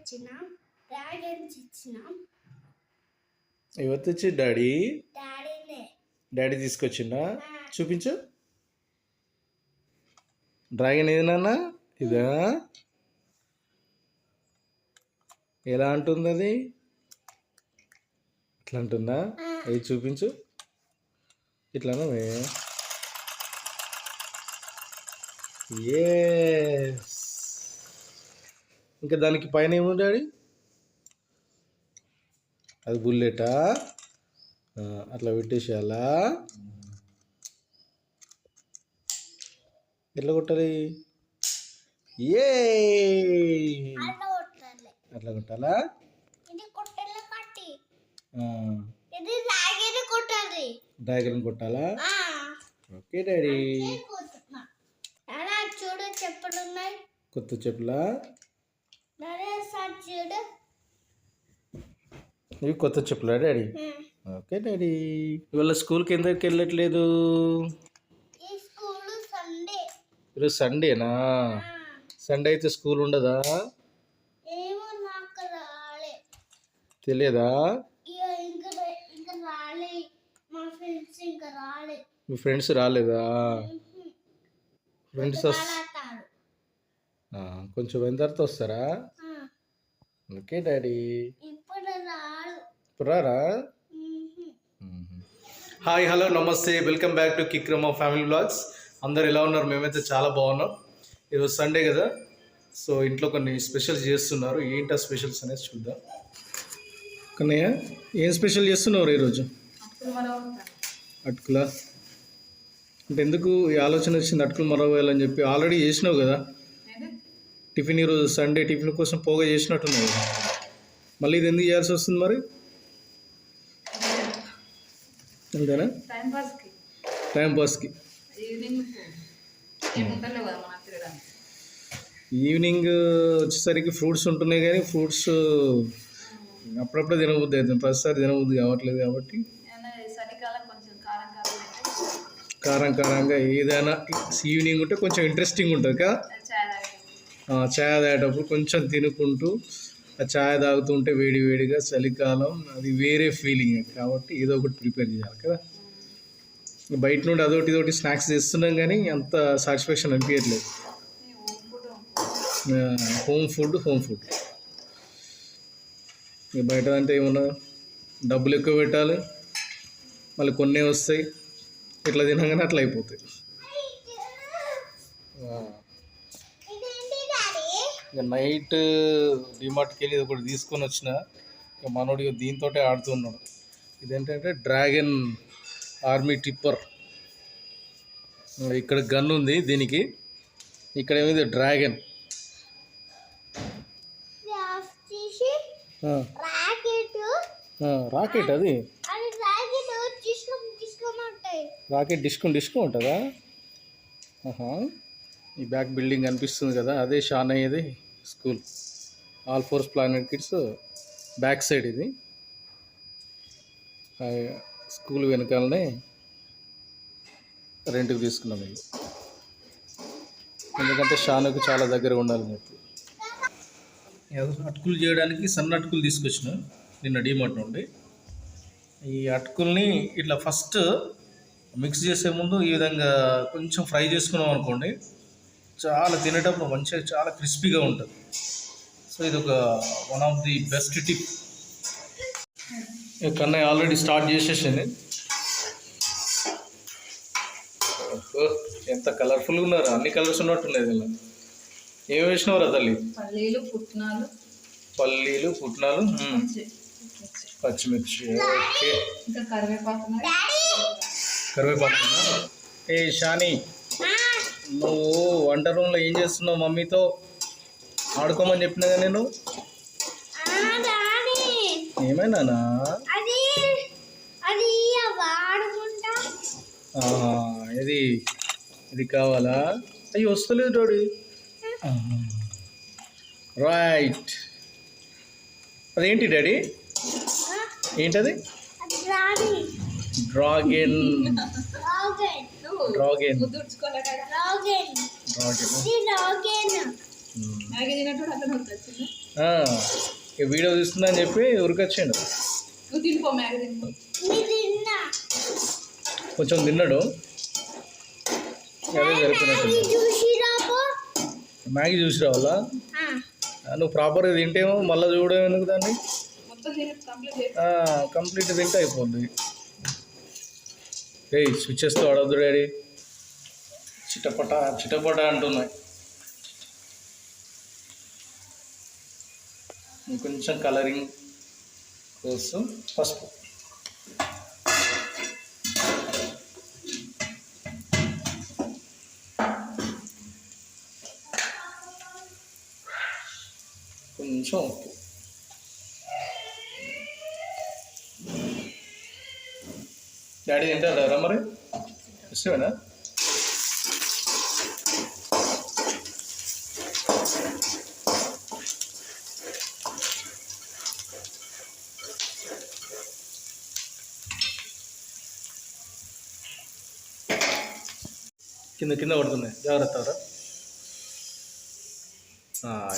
తెచ్చినాం, డ్రాగన్స్ ఇచ్చినాం. ఎవరు తెచ్చి? డాడీ. డాడీ తీసుకొచ్చిండా? చూపించు. డ్రాగన్ ఏది నాన్న? ఇదా? ఎలా అంటుంది అది? ఇట్లా అంటుందా? అది చూపించు. ఇట్లానా? ఎస్. ఇంకా దానికి పైన ఏమో డాడీ? అది బుల్లెటా? అట్లా పెట్టేసేయాలా? ఎట్లా కొట్టాలి? ఏ అట్లా కొట్టాలా? డ్రాగన్ కొట్టాలా? Okay daddy. చూడు చెప్పులు ఉన్నాయి. కొత్త చెప్పులా? చూడు, ఇవి కొత్త చెప్పులా డాడీ? Okay daddy. ఇవాళ స్కూల్కి ఎందుకు వెళ్ళట్లేదు? ఈరోజు సండేనా? సండే అయితే స్కూల్ ఉండదా? తెలియదా? మీ ఫ్రెండ్స్ రాలేదా? ఫ్రెండ్స్ కొంచెం అయిన తర్వాత వస్తారా? Okay daddy. ఇప్పుడు రారా? హాయ్, హలో, నమస్తే, వెల్కమ్ బ్యాక్ టు కిక్రమ ఫ్యామిలీ వ్లాగ్స్. అందరు ఎలా ఉన్నారు? మేమైతే చాలా బాగున్నాం. ఈరోజు సండే కదా, సో ఇంట్లో కొన్ని స్పెషల్స్ చేస్తున్నారు. ఏంటా స్పెషల్స్ అనేది చూద్దాం. కన్నయ్య, ఏం స్పెషల్ చేస్తున్నారు ఈరోజు? అటుకులా? అంటే ఎందుకు ఈ ఆలోచన వచ్చింది అటుకులు మరవేయాలని చెప్పి? ఆల్రెడీ చేసినావు కదా టిఫిన్. ఈరోజు సండే టిఫిన్ కోసం పోగా చేసినట్టున్నావు. మళ్ళీ ఇది ఎందుకు చేయాల్సి వస్తుంది మరి? అంతేనా? టైంపాస్కి. ఈవినింగ్ వచ్చేసరికి ఫ్రూట్స్ ఉంటున్నాయి, కానీ ఫ్రూట్స్ అప్పుడప్పుడు తినబుద్ది అవుతుంది, ప్రతిసారి తినబుద్ది కావట్లేదు. కాబట్టి కారంగా ఏదైనా ఈవినింగ్ ఉంటే కొంచెం ఇంట్రెస్టింగ్ ఉంటుంది కదా. ఛాయ్ తాగేటప్పుడు కొంచెం తినుకుంటూ ఆ ఛాయ్ తాగుతుంటే వేడివేడిగా చలికాలం, అది వేరే ఫీలింగ్. కాబట్టి ఏదో ఒకటి ప్రిపేర్ చేయాలి కదా. బయట నుండి అదొకటి ఇదొకటి స్నాక్స్ చేస్తున్నాం, కానీ అంత సాటిస్ఫాక్షన్ అనిపించట్లేదు. హోమ్ ఫుడ్ బయట అంటే ఏమన్నా డబ్బులు ఎక్కువ పెట్టాలి, మళ్ళీ కొన్నే వస్తాయి, ఇట్లా తినగానే అట్లా అయిపోతాయి. ఇక నైట్ డిమార్ట్కి వెళ్ళి ఒకటి తీసుకొని వచ్చిన, ఇక మనోడు దీంతో ఆడుతున్నాడు. ఇదేంటంటే డ్రాగన్ ఆర్మీ టిప్పర్. ఇక్కడ గన్ ఉంది దీనికి, ఇక్కడ ఏమైంది డ్రాగన్. రాకెట్ అది రాకెట్ డిస్కో ఉంటుందా? ఈ బ్యాక్ బిల్డింగ్ కనిపిస్తుంది కదా, అదే షాన్ అయ్యేది school. All force planet kids back side ఇది. స్కూల్ వెనకాలనే రెంట్కి తీసుకున్నాం ఇది, ఎందుకంటే షానుకు చాలా దగ్గర ఉండాలని చెప్పి. అటుకులు చేయడానికి సన్న అటుకులు తీసుకొచ్చిన నిన్న డిమార్ట్ నుండి. ఈ అటుకుల్ని ఇట్లా ఫస్ట్ మిక్స్ చేసే ముందు ఈ విధంగా కొంచెం ఫ్రై చేసుకున్నాం అనుకోండి, చాలా తినేటప్పుడు మంచిగా చాలా క్రిస్పీగా ఉంటుంది. సో ఇది ఒక one of the best tip. Kannayya already start చేసేసింది. ఎంత కలర్ఫుల్గా ఉన్నారు, అన్ని కలర్స్ ఉన్నట్టున్నాయి ఇలా. ఏం వేసినవరా తల్లి? పల్లీలు, పుట్నాలు, పచ్చిమిర్చి, ఓకే, కరివేపాకు. ఏ షాని, నువ్వు వంట రూమ్లో ఏం చేస్తున్నావు? మమ్మీతో ఆడుకోమని చెప్పినా కదా నేను. ఏమైనానా? ఇది కావాలా? అయ్యి వస్తలేదు డాడీ. రైట్, అదేంటి డాడీ? ఏంటది? డ్రాగన్. ఈ వీడియో చూస్తుందని చెప్పి ఉరికొచ్చాడు. కొంచెం తిన్నాడు, అదే జరిపినట్టు. మ్యాగీ చూసి రావాలా? నువ్వు ప్రాపర్గా తింటేమో మళ్ళీ చూడడం ఎందుకు దాన్ని? కంప్లీట్ తింటే అయిపోద్ది. స్విచ్చెస్తో ఆడవద్దు డాడీ, చిటపట చిటపట అంటున్నాయి. కొంచెం కలరింగ్ కోసం పసుపు. కొంచెం ఉప్పు. డాడీ తింటారా మరి? ఇష్టమేనా? కింద కింద పడుతున్నాయి, జాగ్రత్త.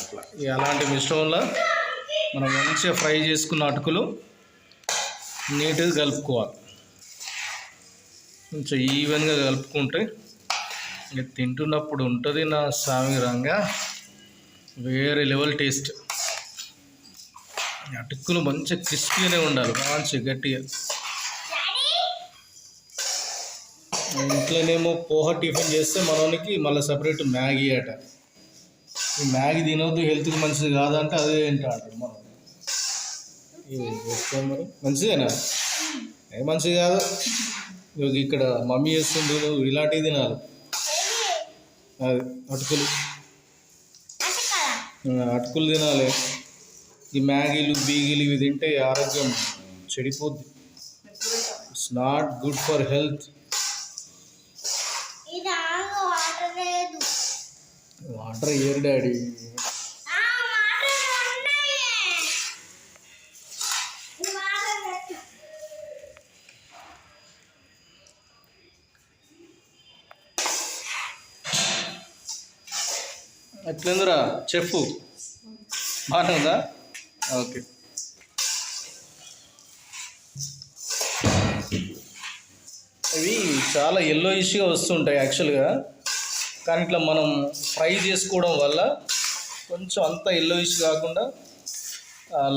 ఇట్లా అలాంటి మిశ్రమంలో మనం మంచిగా ఫ్రై చేసుకున్న అటుకులు నీట్గా కలుపుకోవాలి. కొంచెం ఈవెన్గా కలుపుకుంటే ఇక తింటున్నప్పుడు ఉంటుంది నా సామిరంగా వేరే లెవెల్ టేస్ట్. అటుకులు మంచిగా క్రిస్పీగానే ఉండాలి, మంచిగా గట్టిగా. ఇంట్లోనేమో పోహ టిఫిన్ చేస్తే మనోనికి మళ్ళీ సపరేట్ మ్యాగీ అట. ఈ మ్యాగీ తినవద్దు, హెల్త్కి మంచిది కాదంటే అదే ఏంటో అంటారు మనం. మరి మంచిదేనా? ఏ మంచిది కాదు. ఇక్కడ మమ్మీ చేస్తుండ్రు, ఇలాంటివి తినాలి. అది అటుకులు తినాలి. ఈ మ్యాగీలు బీగీలు ఇవి తింటే ఆరోగ్యం చెడిపోద్ది. It's not good for health. Water here daddy. ఎట్లుందిరా చెప్పు, బాగానే ఉందా? ఓకే. ఇవి చాలా ఎల్లోయిష్గా వస్తుంటాయి యాక్చువల్గా, కానీ ఇట్లా మనం ఫ్రై చేసుకోవడం వల్ల కొంచెం అంత ఎల్లోయిష్ కాకుండా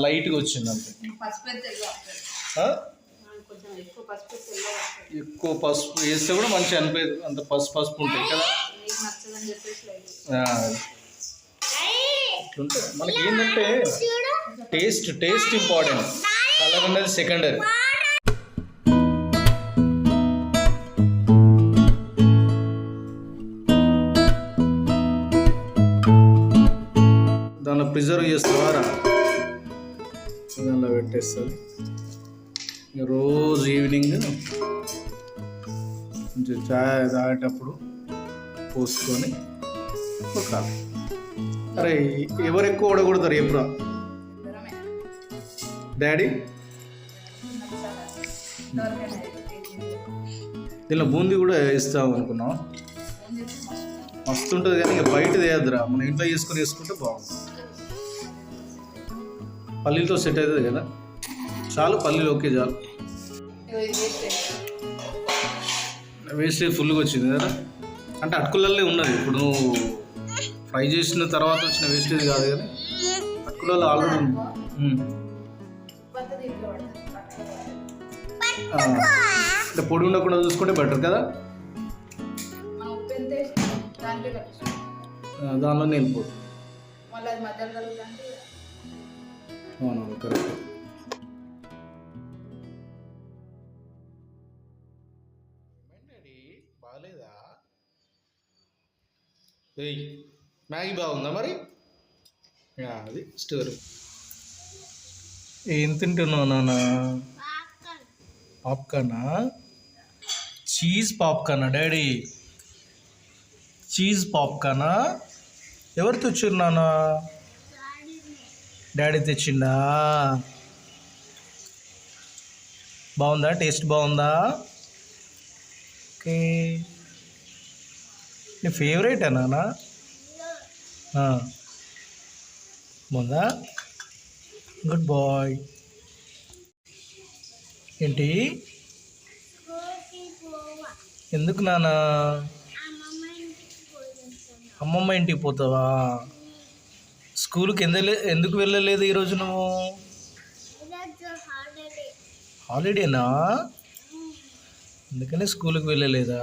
లైట్గా వచ్చింది అంతే. ఎక్కువ పసుపు వేస్తే కూడా మంచిగా అనిపించదు, అంత పసుపు ఉంటుంది కదా. ఇట్లుంటే మనకి ఏంటంటే టేస్ట్ ఇంపార్టెంట్, కలర్ అనేది సెకండరీ. దాన్ని ప్రిజర్వ్ చేస్తావారా? దానిలో పెట్టేస్తుంది. రోజు ఈవినింగ్ కొంచెం చాయ్ తాగేటప్పుడు పోసుకొని ఒక. అరే ఎవరు ఎక్కువ ఓడగొడతారు ఎప్పుడు? డాడీ దీనిలో బూందీ కూడా ఇస్తాం అనుకున్నాం, మస్తు ఉంటుంది. కానీ ఇక బయట వేయద్దురా, మనం ఇంట్లో వేసుకుంటే బాగుంటుంది. పల్లీలతో సెట్ అవుతుంది కదా, చాలు పల్లీలు ఓకే చాలు. వేస్టేజ్ ఫుల్గా వచ్చింది కదా, అంటే అటుకులల్లే ఉన్నది. ఇప్పుడు నువ్వు ఫ్రై చేసిన తర్వాత వచ్చిన వేస్టేజ్ కాదు కానీ అటుకులలో ఆల్రెడీ అంటే పొడి ఉండకుండా చూసుకుంటే బెటర్ కదా. దానిలోనే వెళ్ళిపోతుంది. అవునవును కరెక్ట్. బాగాలేదా? మ్యాగీ బాగుందా మరి? అది స్టోరీ. ఏం తింటున్నావు నాన్న? పాప్కార్నా? చీజ్ పాప్కార్నా డాడీ? చీజ్ పాప్కార్నా? ఎవరు తెచ్చారు నాన్న? డాడీ తెచ్చిండా? బాగుందా? టేస్ట్ బాగుందా? ఓకే. నీ ఫేవరెటా నాన్న? బాగుందా? Good boy. ఏంటి? స్కూల్కి పోవా. ఎందుకు నానా? అమ్మమ్మ ఇంటికి పోయేస్తాను. అమ్మమ్మ ఇంటికి పోతావా? స్కూల్కి ఎందుకు వెళ్ళలేదు ఈరోజు నువ్వు? ఈరోజు హాలిడే. హాలిడేనా? అందుకనే స్కూల్కి వెళ్ళలేదా?